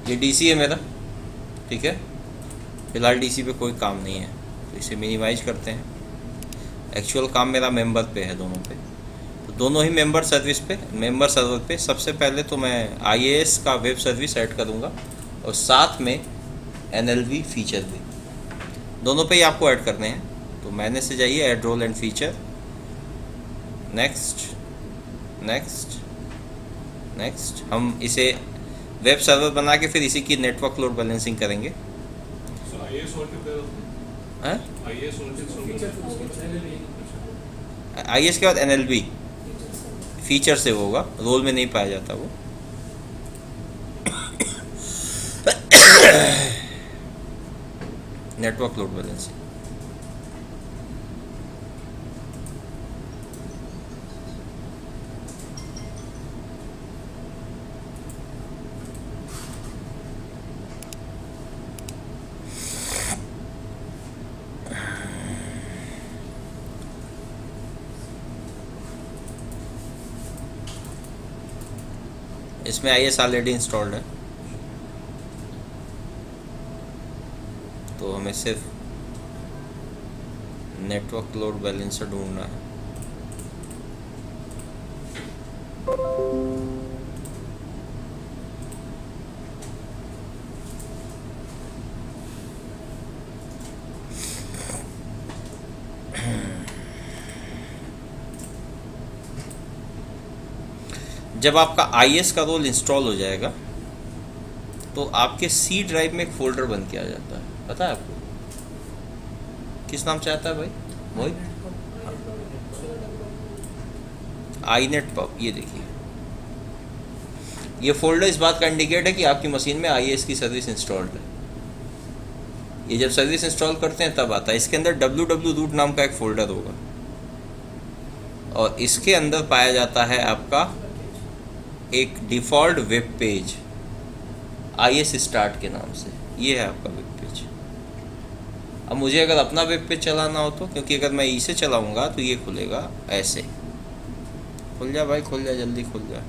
ये डीसी है मेरा, ठीक है। फिलहाल डीसी पे कोई काम नहीं है, तो इसे मिनिमाइज करते हैं। एक्चुअल काम मेरा मेंबर पे है, दोनों पे। तो दोनों ही मेंबर सर्विस पे, मेंबर सर्वर पे सबसे पहले तो मैं IAS का वेब सर्विस ऐड करूँगा, और साथ में NLV फीचर भी, दोनों पे ही आपको ऐड करने हैं। तो मैंने से जाइए, add role and feature, next next next. हम इसे वेब सर्वर बना के फिर इसी की नेटवर्क लोड बैलेंसिंग करेंगे। IAS के बाद NLV फीचर से होगा, रोल में नहीं पाया जाता वो। नेटवर्क लोड बैलेंसिंग, इसमें IAS ऑलरेडी इंस्टॉल्ड है, तो हमें सिर्फ नेटवर्क लोड बैलेंसर ढूंढना है। जब आपका IAS का रोल इंस्टॉल हो जाएगा तो आपके C ड्राइव में एक फोल्डर बन के आ जाता है, पता है आपको? किस नाम से आता है भाई? मोहित? iNet pub, ये देखिए, ये फोल्डर इस बात का इंडिकेट है कि आपकी मशीन में IAS की सर्विस इंस्टॉल्ड है। ये जब सर्विस इंस्टॉल करते हैं तब आता है। इसके अंदर www रूट नाम का एक फोल्डर होगा, और इसके अंदर पाया जाता है आपका एक default web page IAS start के नाम से। ये है आपका वेब पेज। अब मुझे अगर अपना वेब पेज चलाना हो तो, क्योंकि अगर मैं इसे चलाऊंगा तो ये खुलेगा ऐसे। खुल जा भाई, खुल जा, जल्दी खुल जा,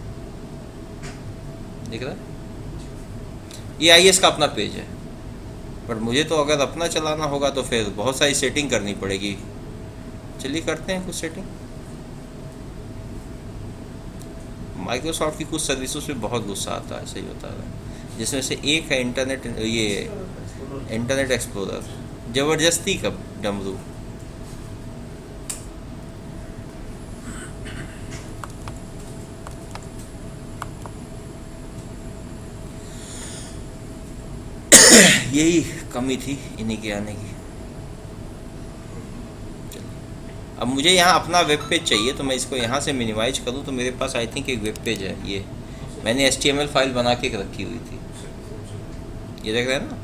दिख रहा है? ये IAS का अपना पेज है, पर मुझे तो अगर अपना चलाना होगा तो फिर बहुत सारी सेटिंग करनी पड़ेगी। चलिए करते हैं कुछ सेटिंग। माइक्रोसॉफ्ट की कुछ सर्विसों पे बहुत गुस्सा आता है, सही बता रहा है, जिसमें से एक है इंटरनेट एक्सप्लोरर, ज़बरदस्ती का डमरू। यही कमी थी इन्हीं के आने की। अब मुझे यहाँ अपना वेब पेज चाहिए, तो मैं इसको यहाँ से मिनिमाइज करूँ तो मेरे पास आई थिंक एक वेब पेज है। ये मैंने HTML फाइल बना के रखी हुई थी, ये देख रहे हैं ना?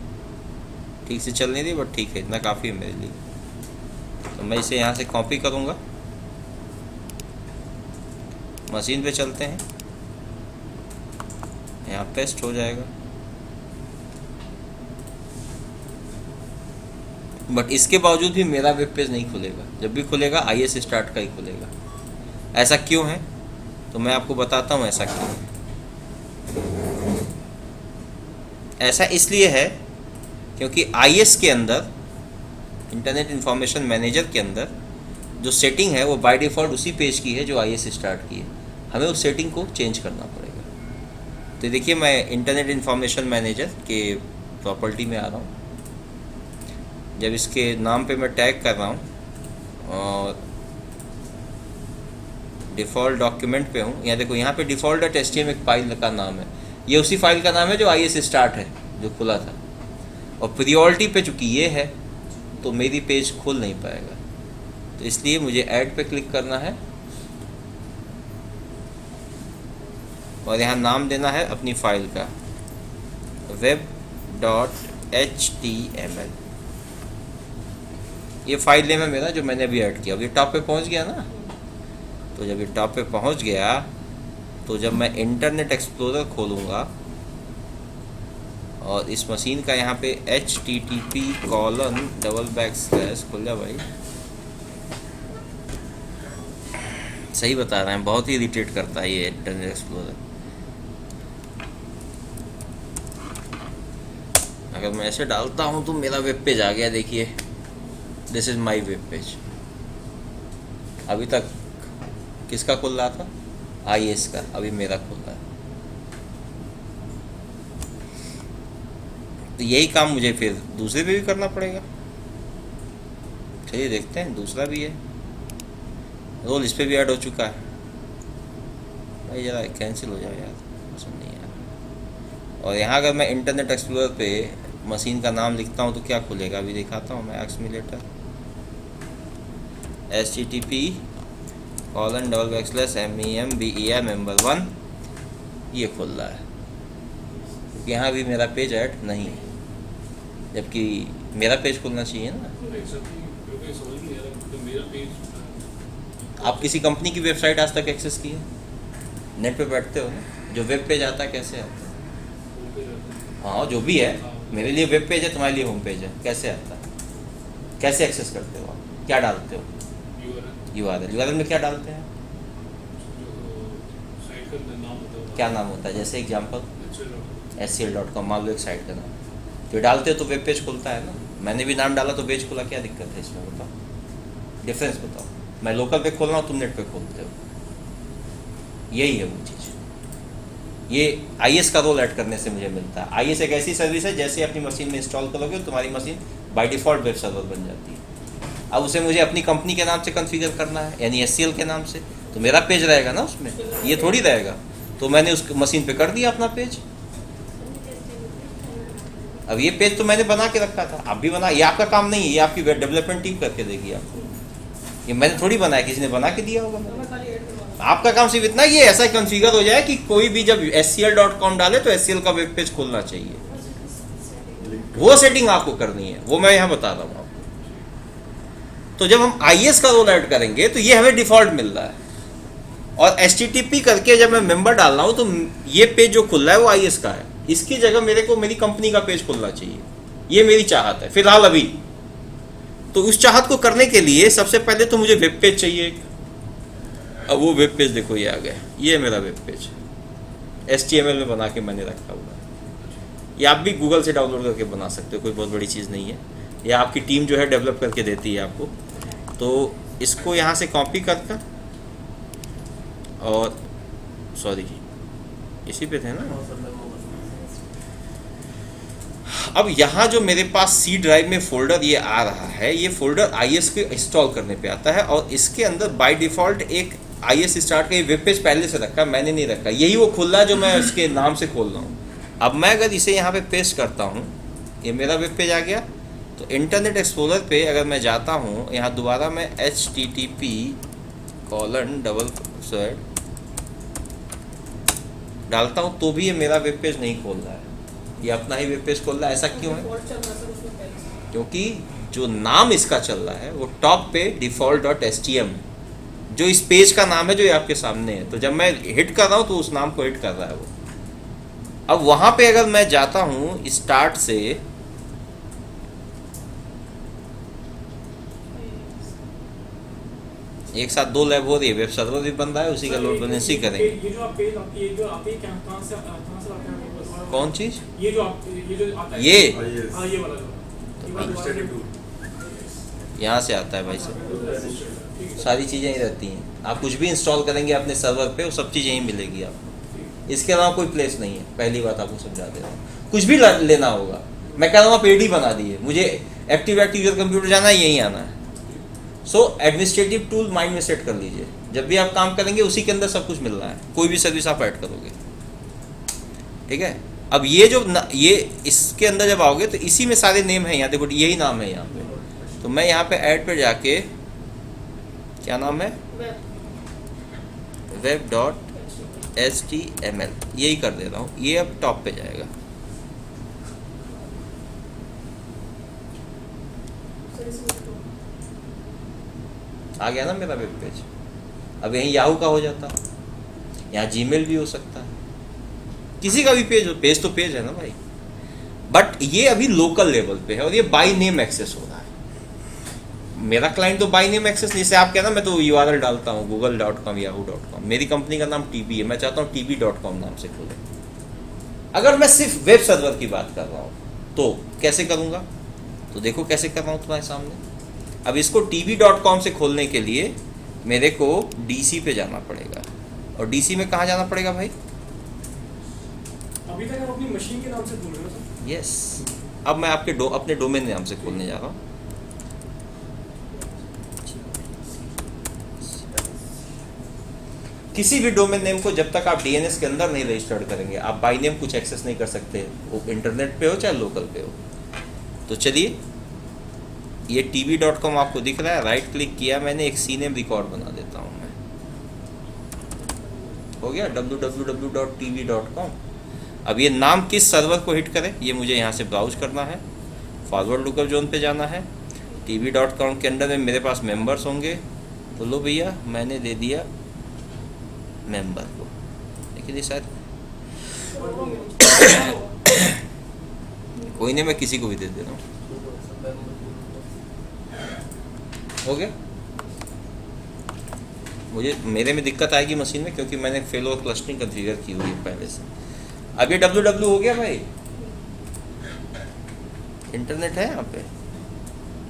ठीक से चल नहीं रही, बट ठीक है, इतना काफ़ी है मेरे लिए। तो मैं इसे यहाँ से कॉपी करूँगा, मशीन पे चलते हैं, यहाँ पेस्ट हो जाएगा। बट इसके बावजूद भी मेरा वेब पेज नहीं खुलेगा। जब भी खुलेगा IAS स्टार्ट का ही खुलेगा। ऐसा क्यों है? तो मैं आपको बताता हूँ ऐसा क्यों है। ऐसा इसलिए है क्योंकि IAS के अंदर, इंटरनेट इंफॉर्मेशन मैनेजर के अंदर जो सेटिंग है वो बाय डिफ़ॉल्ट उसी पेज की है जो IAS स्टार्ट की है। हमें उस सेटिंग को चेंज करना पड़ेगा। तो देखिए, मैं इंटरनेट इंफॉर्मेशन मैनेजर के प्रॉपर्टी में आ रहा हूँ। जब इसके नाम पे मैं टैग कर रहा हूँ और डिफ़ॉल्ट डॉक्यूमेंट पे हूँ, यहाँ देखो, यहाँ पे default.html एक फाइल का नाम है। ये उसी फाइल का नाम है जो IAS स्टार्ट है, जो खुला था। और प्रियोरिटी पे चूँकि ये है तो मेरी पेज खुल नहीं पाएगा। तो इसलिए मुझे ऐड पे क्लिक करना है और यहाँ नाम देना है अपनी फाइल का, web.html। ये फाइल नेम है मेरा जो मैंने अभी ऐड किया। अब ये टॉप पे पहुँच गया ना, तो जब ये टॉप पे पहुँच गया तो जब मैं इंटरनेट एक्सप्लोरर खोलूँगा और इस मशीन का यहाँ पे http:// खुल जा भाई, सही बता रहे हैं, बहुत ही इरिटेट करता है ये इंटरनेट एक्सप्लोरर। अगर मैं ऐसे डालता हूँ तो मेरा वेब पेज आ गया, देखिए this is my web page. अभी तक किसका खुल रहा था? IS का, अभी मेरा खुल रहा है। तो यही काम मुझे फिर दूसरे पे भी करना पड़ेगा। चलिए देखते हैं, दूसरा भी है रोल, इस पे भी ऐड हो चुका है। भाई जरा कैंसिल हो जाए यार, पसंद नहीं यार। और यहाँ अगर मैं इंटरनेट एक्सप्लोरर पे मशीन का नाम लिखता हूँ तो क्या खुलेगा, अभी दिखाता हूँ मैं। एक्समिलेटर http://MEMBER member1, ये खुल रहा है। यहाँ भी मेरा पेज ऐड नहीं है, जबकि मेरा पेज खुलना चाहिए ना। आप किसी कंपनी की वेबसाइट आज तक एक्सेस की है? नेट पे बैठते हो ना, जो वेब पेज आता है कैसे आता है? हाँ जो भी है, मेरे लिए वेब पेज है, तुम्हारे लिए होम पेज है, कैसे आता है? कैसे एक्सेस करते हो आप? क्या डालते हो? URL में क्या डालते हैं? क्या नाम होता है? जैसे एग्जाम्पल HCL.com, मान लो एक साइट का नाम, तो डालते हो तो वेब पेज खुलता है ना। मैंने भी नाम डाला तो पेज खुला, क्या दिक्कत है इसमें? बताओ, डिफरेंस बताओ। मैं लोकल पे खोल रहा हूँ, तुम नेट पे खोलते हो, यही है वो चीज़। ये IS का रोल ऐड करने से मुझे मिलता है। IS एक ऐसी सर्विस है, जैसे अपनी मशीन में इंस्टॉल करोगे तुम्हारी machine by default web server बन जाती है। अब उसे मुझे अपनी कंपनी के नाम से कॉन्फ़िगर करना है, यानी HCL के नाम से, तो मेरा पेज रहेगा ना उसमें, ये थोड़ी रहेगा। तो मैंने उस मशीन पे कर दिया अपना पेज। अब ये पेज तो मैंने बना के रखा था, आप भी बना, ये आपका काम नहीं है, ये आपकी वेब डेवलपमेंट टीम करके देगी आपको। ये मैंने थोड़ी बनाया, किसी ने बना के दिया होगा। आपका काम सिर्फ इतना ही है, ऐसा कॉन्फ़िगर हो जाए कि कोई भी जब HCL.com डाले तो HCL का वेब पेज खुलना चाहिए। वो सेटिंग आपको करनी है, वो मैं यहाँ बता रहा हूँ आपको। तो जब हम IS का रोल ऐड करेंगे तो ये हमें डिफ़ॉल्ट मिल रहा है, और HTTP करके जब मैं मेंबर डाल रहा हूँ तो ये पेज जो खुल रहा है वो IS का है। इसकी जगह मेरे को मेरी कंपनी का पेज खुलना चाहिए, ये मेरी चाहत है फिलहाल अभी। तो उस चाहत को करने के लिए सबसे पहले तो मुझे वेब पेज चाहिए। अब वो वेब पेज देखो, ये आ गया, ये मेरा वेब पेज HTML में बना के मैंने रखा हुआ है। ये आप भी गूगल से डाउनलोड करके बना सकते हो, कोई बहुत बड़ी चीज़ नहीं है। या आपकी टीम जो है डेवलप करके देती है आपको। तो इसको यहाँ से कॉपी करकर, और सॉरी इसी पे थे ना। अब यहाँ जो मेरे पास C ड्राइव में फोल्डर ये आ रहा है, ये फोल्डर IS को इंस्टॉल करने पे आता है, और इसके अंदर बाय डिफ़ॉल्ट एक IS स्टार्ट का ये वेब पेज पहले से रखा है, मैंने नहीं रखा। यही वो खुल रहा है जो मैं उसके नाम से खोल रहा हूँ। अब मैं अगर इसे यहाँ पे पेस्ट करता हूँ, ये मेरा वेब पेज आ गया। तो इंटरनेट एक्सप्लोरर पे अगर मैं जाता हूँ, यहाँ दोबारा मैं http:// डालता हूँ तो भी ये मेरा वेब पेज नहीं खोल रहा है, ये अपना ही वेब पेज खोल रहा है। ऐसा क्यों है? क्योंकि जो नाम इसका चल रहा है वो टॉप पे default.htm, जो इस पेज का नाम है जो ये आपके सामने है। तो जब मैं हिट कर रहा हूँ तो उस नाम को हिट कर रहा है वो। अब वहाँ पे अगर मैं जाता हूँ स्टार्ट से, एक साथ दो लैब हो रही है, वेब सर्वर भी बन रहा है, उसी का लोड बैलेंस ही करेंगे। कौन चीज? ये यहाँ से आता है भाई साहब, सारी चीज़ें ही रहती हैं। आप कुछ भी इंस्टॉल करेंगे अपने सर्वर पे, वो सब चीज़ें ही मिलेगी आपको। इसके अलावा कोई प्लेस नहीं है, पहली बात आपको समझा दे रहा हूँ। कुछ भी लेना होगा, मैं कह रहा हूँ आप AD बना दिए, मुझे एक्टिव यूजर कंप्यूटर जाना है, यहीं आना है। सो एडमिनिस्ट्रेटिव टूल माइंड में सेट कर लीजिए, जब भी आप काम करेंगे उसी के अंदर सब कुछ मिल रहा है, कोई भी सर्विस आप ऐड करोगे, ठीक है। अब ये जो ये इसके अंदर जब आओगे तो इसी में सारे नेम है, यहाँ देखो यही नाम है यहाँ पे। तो मैं यहाँ पे ऐड पे जाके, क्या नाम है, web.html, यही कर दे रहा हूँ। ये अब टॉप पे जाएगा। आ गया ना मेरा वेब पेज। अब यहीं याहू का हो जाता, यहाँ जीमेल भी हो सकता है, किसी का भी पेज हो, पेज तो पेज है ना भाई। बट ये अभी लोकल लेवल पे है और ये बाय नेम एक्सेस हो रहा है। मेरा क्लाइंट तो बाय नेम एक्सेस, जैसे आप कहना मैं तो URL डालता हूँ google.com yahoo.com, मेरी कंपनी का नाम TB है, मैं चाहता हूँ tb.com नाम से खोले। अगर मैं सिर्फ वेब सर्वर की बात कर रहा हूँ तो कैसे करूँगा, तो देखो कैसे कर रहा हूँ तुम्हारे सामने। अब इसको tv.com से खोलने के लिए मेरे को DC पे जाना पड़ेगा, और DC में कहाँ जाना पड़ेगा भाई? अभी तक आप अपनी मशीन के नाम से खोल रहे हो सर? यस, अब मैं आपके अपने डोमेन नाम से खोलने जा रहा हूँ। किसी भी डोमेन नेम को जब तक आप DNS के अंदर नहीं रजिस्टर्ड करेंगे, आप बाई नेम कुछ एक्सेस नहीं कर सकते, वो इंटरनेट पे हो चाहे लोकल पे हो। तो चलिए, ये tv.com आपको दिख रहा है, राइट क्लिक किया मैंने, एक CNAME रिकॉर्ड बना देता हूँ मैं, हो गया www.tv.com। अब ये नाम किस सर्वर को हिट करे, ये मुझे यहाँ से ब्राउज करना है, फॉरवर्ड लुकअप जोन पे जाना है। tv.com के अंदर में मेरे पास मेंबर्स होंगे, तो लो भैया मैंने दे दिया मेंबर को, देखिए शायद कोई नहीं, मैं किसी को भी दे दे रहा हूँ, हो गया। मुझे मेरे में दिक्कत आएगी मशीन में, क्योंकि मैंने फेल और क्लस्टरिंग कॉन्फ़िगर की हुई है पहले से। अब ये www हो गया भाई, इंटरनेट है यहाँ पे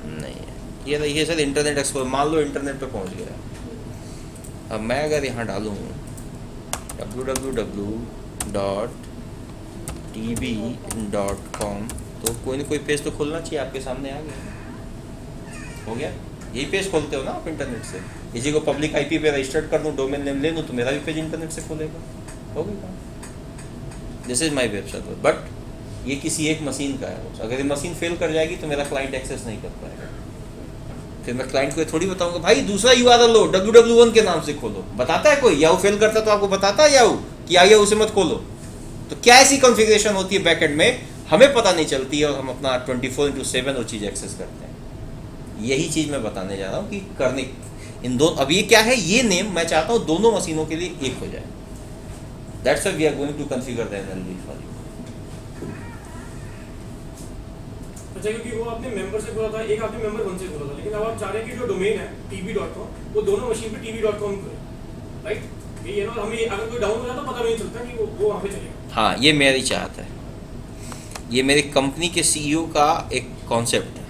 नहीं है, ये देखिए सर इंटरनेट एक्सप्लोरर, मान लो इंटरनेट पे पहुँच गया। अब मैं अगर यहाँ डालूँ www.tv.com, तो कोई ना कोई पेज तो खुलना चाहिए, आपके सामने आ गया, हो गया। यही पेज खोलते हो ना आप इंटरनेट से, किसी को पब्लिक IP पे रजिस्टर्ड कर दूँ, डोमेन नेम ले लूँ, तो मेरा भी पेज इंटरनेट से खोलेगा, हो गया। This is my web server, but ये किसी एक मशीन का है। अगर ये मशीन फेल कर जाएगी तो मेरा क्लाइंट एक्सेस नहीं कर पाएगा, फिर मैं क्लाइंट को थोड़ी बताऊंगा भाई दूसरा URL लो, www1 के नाम से खोलो। बताता है कोई? याहू फेल करता तो आपको बताता है याहू कि याहू से मत खोलो? तो क्या ऐसी कॉन्फ़िगरेशन होती है बैकएंड में, हमें पता नहीं चलती है, और हम अपना 24/7 वो चीज़ एक्सेस करते हैं। यही चीज़ मैं बताने जा रहा हूँ कि करने इन दो, अब ये क्या है, ये नेम मैं चाहता हूँ दोनों मशीनों के लिए एक हो जाए। That's why we are going to configure the NLV for you. अच्छा, क्योंकि वो आपने मेंबर से खोला था, एक आपने मेंबर 1 से खोला था, लेकिन अब आप चाह रहे हैं कि जो डोमेन है tv.com वो दोनों मशीन पे tv.com करे, राइट? ये ना, हमें अगर कोई डाउन हो जाता तो पता नहीं चलता कि वो वहाँ पे चलेगा। हाँ, ये मेरी चाहत है, ये मेरी कंपनी के CEO का एक कॉन्सेप्ट है।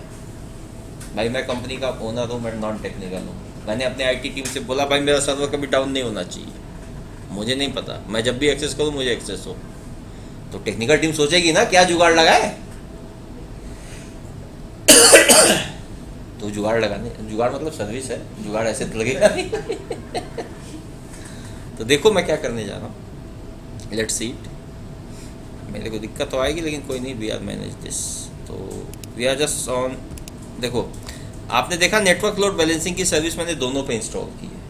भाई मैं कंपनी का ओनर हूँ, मैं नॉन टेक्निकल हूँ, मैंने अपने IT टीम से बोला भाई मेरा सर्वर कभी डाउन नहीं होना चाहिए, मुझे नहीं पता, मैं जब भी एक्सेस करूँ मुझे एक्सेस हो। तो टेक्निकल टीम सोचेगी ना क्या जुगाड़ लगाए, तो जुगाड़ लगाने, जुगाड़ मतलब सर्विस है, जुगाड़ ऐसे तो लगेगा नहीं। तो देखो मैं क्या करने जा रहा हूँ, लेट्स सी इट। मेरे को दिक्कत तो आएगी, लेकिन कोई नहीं, वी आर मैनेज दिस। तो वी आर जस्ट ऑन, देखो आपने देखा नेटवर्क लोड बैलेंसिंग की सर्विस मैंने दोनों पे इंस्टॉल की है,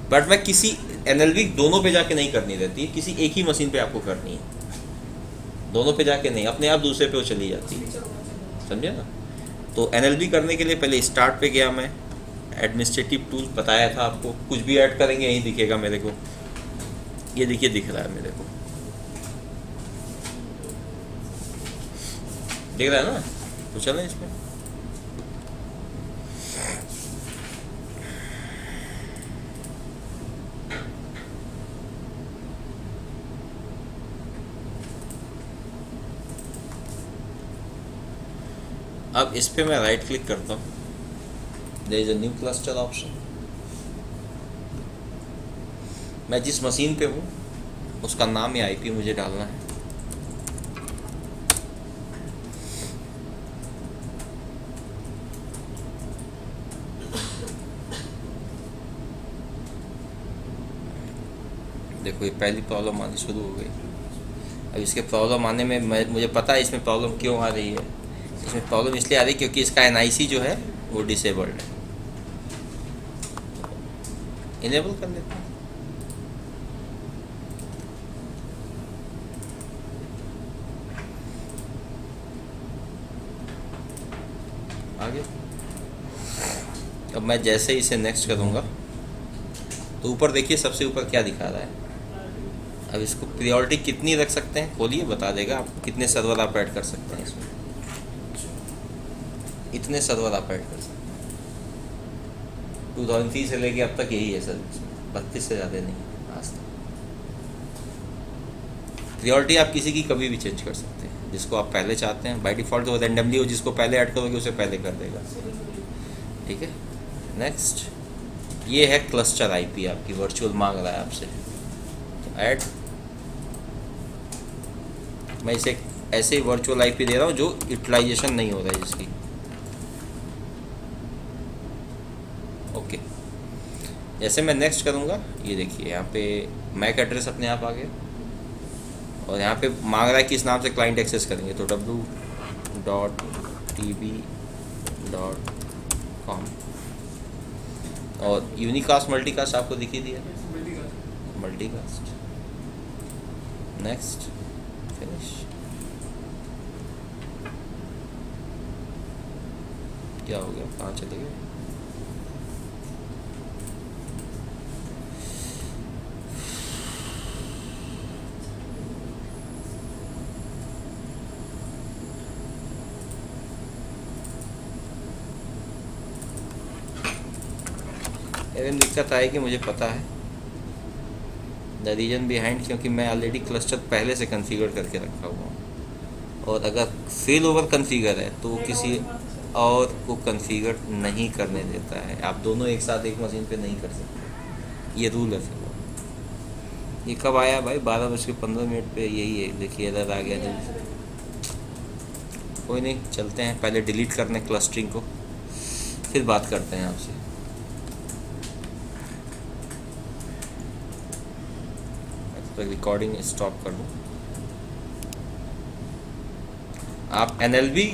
बट मैं किसी NLV दोनों पे जाके नहीं करनी रहती है, किसी एक ही मशीन पे आपको करनी है, दोनों पे जाके नहीं, अपने आप दूसरे पे वो चली जाती है, समझे ना। तो NLV करने के लिए पहले स्टार्ट पे गया मैं, एडमिनिस्ट्रेटिव टूल बताया था आपको, कुछ भी ऐड करेंगे यहीं दिखेगा मेरे को, ये देखिए दिख रहा है मेरे को, दिख रहा है ना। तो चलें इसमें, अब इस पे मैं राइट क्लिक करता हूँ, there is a new cluster option. मैं जिस मशीन पे हूँ उसका नाम या IP मुझे डालना है। देखो ये पहली प्रॉब्लम आनी शुरू हो गई। अब इसके प्रॉब्लम आने में मुझे पता है इसमें प्रॉब्लम क्यों आ रही है। इसमें प्रॉब्लम इसलिए आ रही है क्योंकि इसका NIC जो है वो डिसेबल्ड है। इनेबल कर लेते हैं। आगे अब मैं जैसे ही इसे नेक्स्ट करूँगा तो ऊपर देखिए सबसे ऊपर क्या दिखा रहा है। अब इसको प्रायोरिटी कितनी रख सकते हैं, खोलिए बता देगा आप कितने सर्वर आप ऐड कर सकते हैं। इसमें इतने सर्वर आप ऐड कर सकते हैं। 2003 से लेके अब तक यही है सर, 32 से ज़्यादा नहीं आज तक। प्रायोरिटी आप किसी की कभी भी चेंज कर सकते हैं। जिसको आप पहले चाहते हैं। बाय डिफ़ॉल्ट तो रैंडमली हो, जिसको पहले ऐड करोगे उसे पहले कर देगा। ठीक है, नेक्स्ट ये है क्लस्टर आईपी, आपकी वर्चुअल मांग रहा है आपसे, तो ऐड। मैं इसे ऐसे ही वर्चुअल आईपी दे रहा हूँ जो यूटिलाइजेशन नहीं हो रहा है जिसकी। ओके, जैसे मैं नेक्स्ट करूँगा, ये देखिए यहाँ पे मैक एड्रेस अपने आप आ गया, और यहाँ पे मांग रहा है कि इस नाम से क्लाइंट एक्सेस करेंगे, तो w.tb.com। और यूनिकास्ट मल्टीकास्ट आपको दिखी दिया, मल्टीकास्ट। Next, finish. क्या हो गया, कहाँ चले गए? एवं दिक्कत आएगी, मुझे पता है द रीजन बिहाइंड, क्योंकि मैं ऑलरेडी क्लस्टर पहले से कॉन्फ़िगर करके रखा हुआ हूँ, और अगर फेल ओवर कॉन्फ़िगर है तो किसी और को कॉन्फ़िगर नहीं करने देता है। आप दोनों एक साथ एक मशीन पे नहीं कर सकते, ये रूल है। फिर ये कब आया भाई? 12:15 पे। यही है, देखिए एरर आ गया जल्दी। कोई नहीं, चलते हैं, पहले डिलीट करने क्लस्टरिंग को, फिर बात करते हैं आपसे। तो रिकॉर्डिंग स्टॉप कर दूँ। आप एनएलबी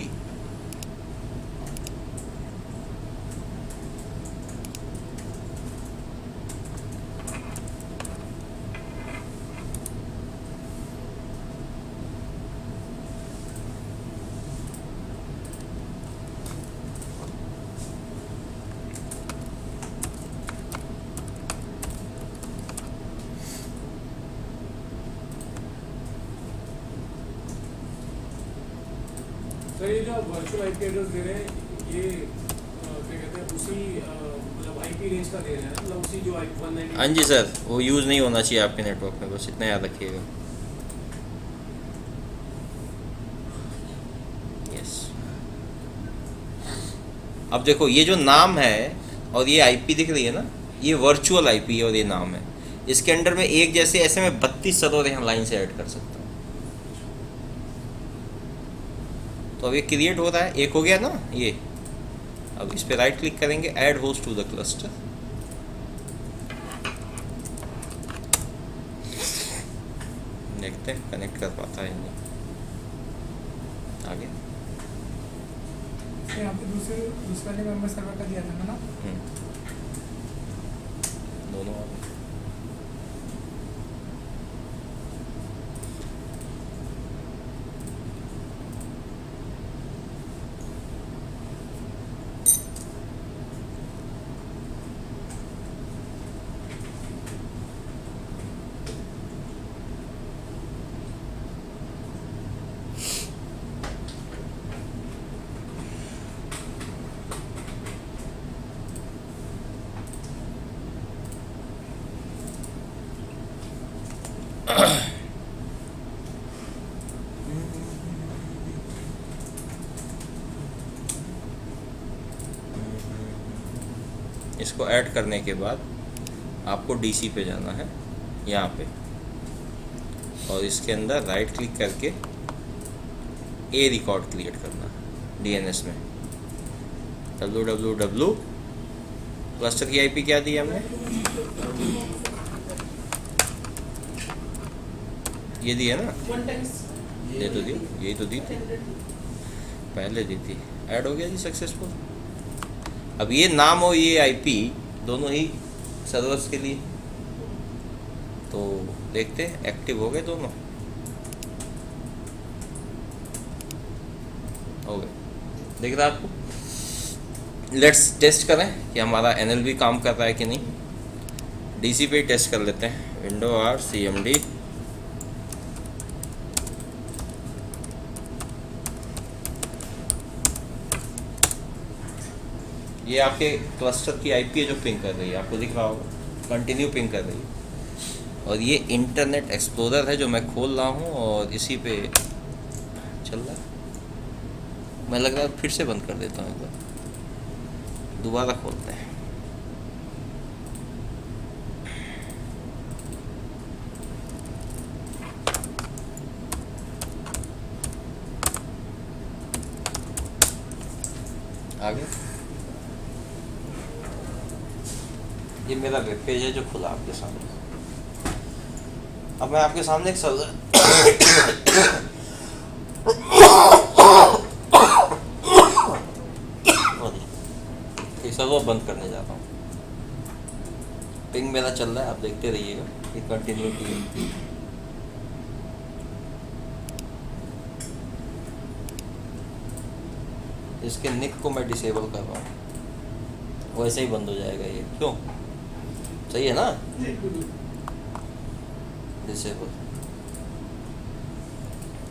सर ये जो आप वर्चुअल आईपी एड्रेस दे रहे हैं, ये क्या कहते हैं, उसी मतलब आईपी रेंज का दे रहे हैं, मतलब उसी जो 190। हाँ जी सर, वो यूज़ नहीं होना चाहिए आपके नेटवर्क में, बस इतना याद रखिएगा। यस, अब देखो ये जो नाम है और ये आईपी दिख रही है ना, ये वर्चुअल आईपी है और ये नाम है। इसके अंडर में एक जैसे ऐसे मैं 32 सर्वर यहाँ लाइन से ऐड कर सकता हूँ। तो अब ये क्रिएट हो रहा है, एक हो गया ना ये। अब इस पे राइट क्लिक करेंगे, add host to the cluster. देखते हैं कनेक्ट कर पाता है नहीं। आगे यहाँ पे दूसरा ने मेंबर सर्वर का दिया था ना। दोनों आ गए। इसको ऐड करने के बाद आपको डीसी पे जाना है, यहाँ पे, और इसके अंदर राइट क्लिक करके ए रिकॉर्ड क्रिएट करना है डीएनएस में। www क्लस्टर की आईपी क्या दी हमने? ये दी है ना, ये तो दी, यही तो दी थी, पहले दी थी। ऐड हो गया जी सक्सेसफुल। अब ये नाम और ये आईपी दोनों ही सर्वर्स के लिए, तो देखते हैं एक्टिव हो गए दोनों, हो गए, दिख रहा है आपको? लेट्स टेस्ट करें कि हमारा एनएलबी काम कर रहा है कि नहीं। डीसी पे ही टेस्ट कर लेते हैं। विंडो आर CMD, ये आपके क्लस्टर की आईपी है जो पिंग कर रही है, आपको दिख रहा होगा, कंटिन्यू पिंग कर रही है। और ये इंटरनेट एक्सप्लोरर है जो मैं खोल रहा हूँ, और इसी पे चल रहा है। मैं लग रहा है फिर से बंद कर देता हूँ, एक बार दोबारा खोलते हैं। आगे ये मेरा वेब पेज है जो खुला आपके सामने। अब मैं आपके सामने एक सर्वर एक सर्वर बंद करने जा रहा हूँ। पिंग मेरा चल रहा है, आप देखते रहिएगा, ये कंटिन्यू की। इसके निक को मैं डिसेबल कर रहा हूँ, वैसे ही बंद हो जाएगा ये। क्यों? सही है ना? डिसेबल।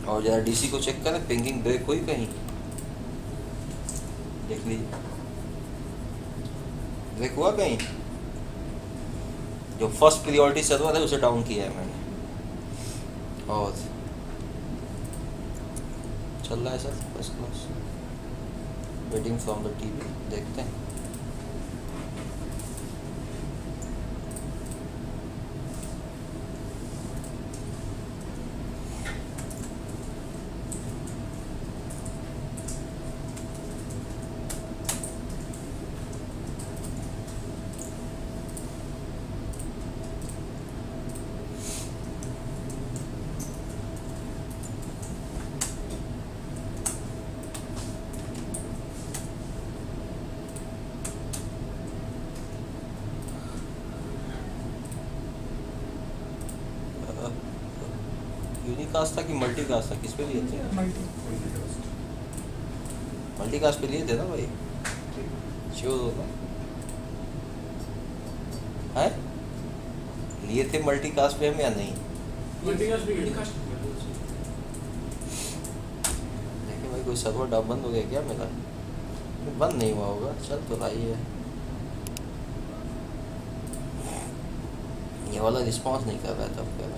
और जरा डीसी को चेक करें, पिंगिंग ब्रेक हुई कहीं, देख लीजिए ब्रेक हुआ कहीं। जो फर्स्ट प्रियोरिटी सर्वर है उसे डाउन किया है मैंने, और चल रहा है sir first class. Waiting from the TV, देखते हैं। यूनिकास्ट था कि मल्टीकास्ट था, किस पे लिए थे? मल्टीकास्ट पे लिए थे ना भाई, श्योर होगा है? लिए थे मल्टीकास्ट पे हम या नहीं? देखिए भाई, कोई सर्वर डाउन बंद हो गया क्या मेरा? बंद नहीं हुआ होगा, चल तो भाई है। ये वाला रिस्पॉन्स नहीं कर रहा है, तब कह रहा है।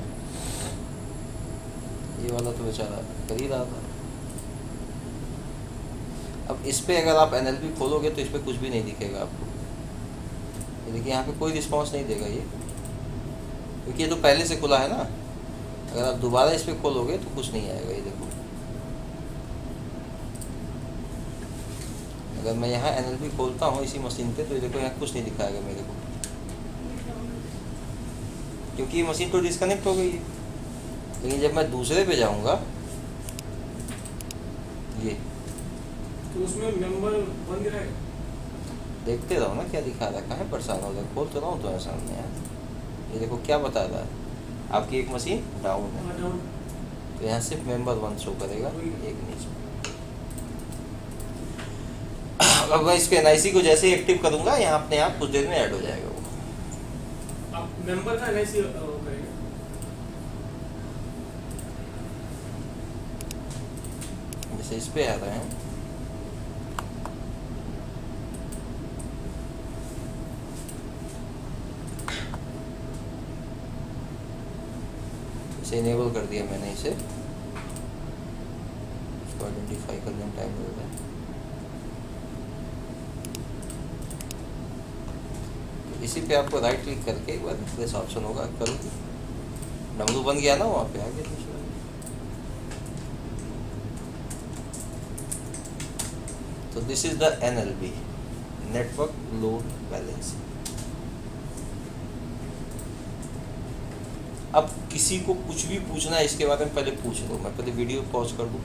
ये वाला तो बेचारा कर ही रहा था। अब इस पे अगर आप एनएलपी खोलोगे तो इस पे कुछ भी नहीं दिखेगा आपको। ये देखिए यहाँ पे कोई रिस्पांस नहीं देगा ये, क्योंकि ये तो पहले से खुला है ना। अगर आप दोबारा इस पे खोलोगे तो कुछ नहीं आएगा। ये देखो, अगर मैं यहाँ एनएलपी खोलता हूँ इसी मशीन पे तो ये देखो यहाँ कुछ नहीं दिखाएगा मेरे को, क्योंकि ये मशीन तो डिस्कनेक्ट हो गई है। लेकिन जब मैं दूसरे पे जाऊंगा, ये तो उसमें मेंबर बन गया है। देखते रहो ना क्या दिखा रहा है, कहाँ परेशान हो रहा है। खोल तो रहा हूँ तो सामने यार, ये देखो क्या बता रहा है, आपकी एक मशीन डाउन है। तो यहाँ सिर्फ मेंबर 1 शो करेगा, एक नीचे। अब मैं इसके एनआईसी को जैसे ही एक्टिव करूंगा, यहाँ अपने आप कुछ देर में ऐड हो जाएगा वो। आप मेंबर का एनआईसी करेंगे। जैसे इस पे आ रहे हैं, इसे इनेबल कर दिया मैंने, इसे इसको आइडेंटिफाई करने में टाइम लगता है। तो इसी पे आपको राइट क्लिक करके एक बार रिप्लेस ऑप्शन होगा, करो। डब्लू बन गया ना वहाँ पे, आगे दूसरा। तो this is the NLB, network load balancing. अब किसी को कुछ भी पूछना है इसके बारे में पहले पूछ लो। मैं पहले वीडियो पॉज कर दूँ।